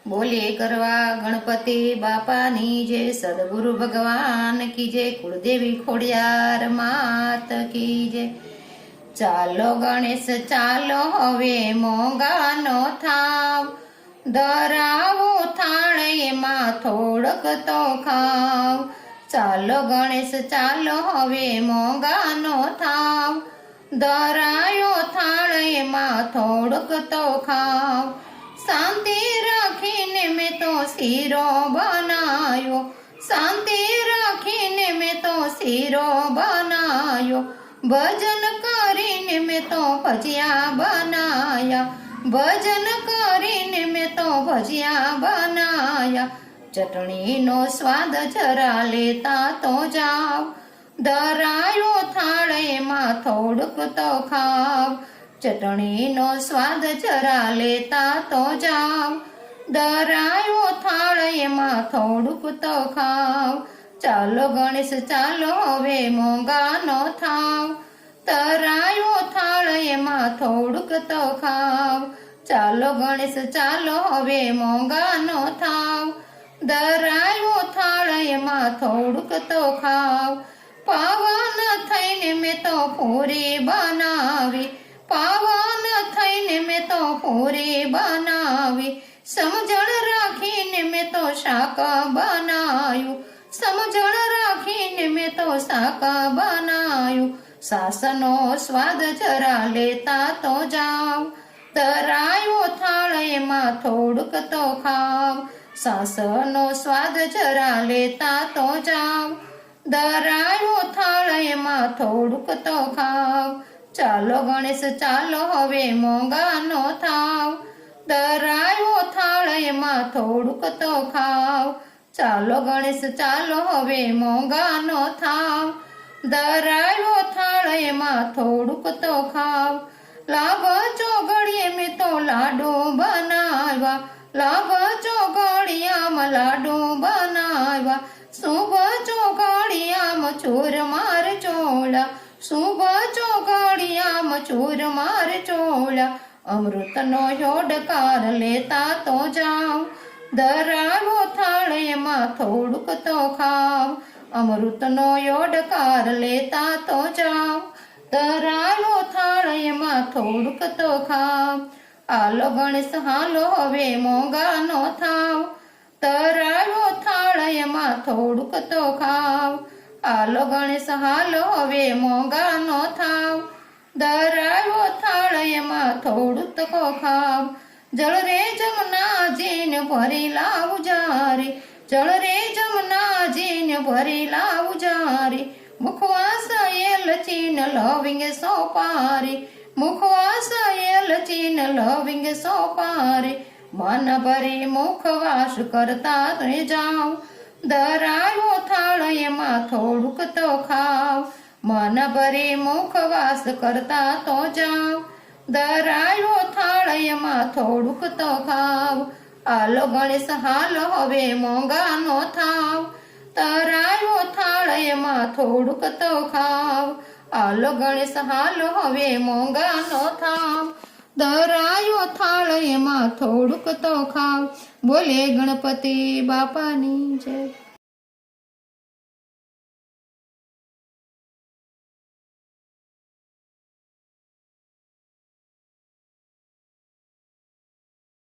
बोले करवा गणपति बापानी जय, सदगुरु भगवान की जय, कुलदेवी खोडियार मात की जय। चालो गणेश चालो हवे मोंगानो थाव, धरावो थाळे मां थोड़क तो खाव। चालो गणेश चालो हवे मोंगानो थाव, धरायो थाळे मां थोड़क तो खाव। शांति राखीने मैं तो सीरो बनायो, शांति राखीने मैं तो सीरो बनायो। भजन करीने मैं तो भजिया बनाया, भजन करीने मैं तो भजिया बनाया। चटणी नो स्वाद जरा लेता तो जाओ, धरायो थाळे मां थोड़क तो खाव। चटणी नो स्वाद जरा लेता तो जाओ, धरायो थाळे मां थोड़क तो खाव। चालो गणेश चालो हवे मोंगानो थाव, धरायो थाळे मां थोड़क तो खाव। चालो गणेश चालो हवे मोंगानो थाव, धरायो थाळे मां थोड़क तो खाव। पावन थईने मैं तो पूरी बनावी, पावन थईने मैं तो पूरी बनावी। समझण राखीने मैं तो शाक बनायु, समझण राखीने मैं तो शाक बनायु। सासनो स्वाद जरा लेता तो जाओ, धरायो थाळे मां थोड़क तो खाव। सासनो स्वाद जरा लेता तो जाओ, धरायो थाळे मां थोड़क तो खाव। चालो गणेश चालो हवे मोंगानो थाव, धरायो थाळे मां थोड़क तो खाव। चालो गणेश चालो हवे मोंगानो थाव, धरायो थाळे मां थोड़क तो खाव। लाभ चोगड़िए में तो लाडू बनावा, लाभ चोगड़ियां लाडू बनावा। शुभ चोगड़ियां चूर मार चोला, शुभ चोगड़ियां चूर मार चोला। अमृत नो योडकार लेता तो जाओ, धरायो थाळे मां थोड़क तो खाव। अमृत नो योडकार लेता तो जाओ, धरायो थाळे मां थोड़क तो खाव। आलो गणेश हालो हवे मोंगानो थाव, धरायो थाळे मां थोड़क तो खाव। आलो गणेश हालो हवे मोंगानो थाव, धरायो थाळे मां थोड़क तो खाव। जल रे जमुना जीन भरी लाव जारी, जल रे जमुना जीन भरी लाव जारी। मुखवास येल चीन लविंग सोपारी, मुखवास येल चीन लविंग सोपारी। मन भरी मुखवास करता जाओ, धरायो थाळे मां थोड़क तो खाव। मन भरी मुखवास करता तो जाओ, धरायो थाळे मां थोड़क तो खाव। आलो गणेश हालो हवे मोंगानो थाव, धरायो थाळे मां थोड़क तो खाव। आलो गणेश हालो हवे मोंगानो थाव, धरायो थाळे मां थोड़क तो खाव। बोले गणपति बापानी जय।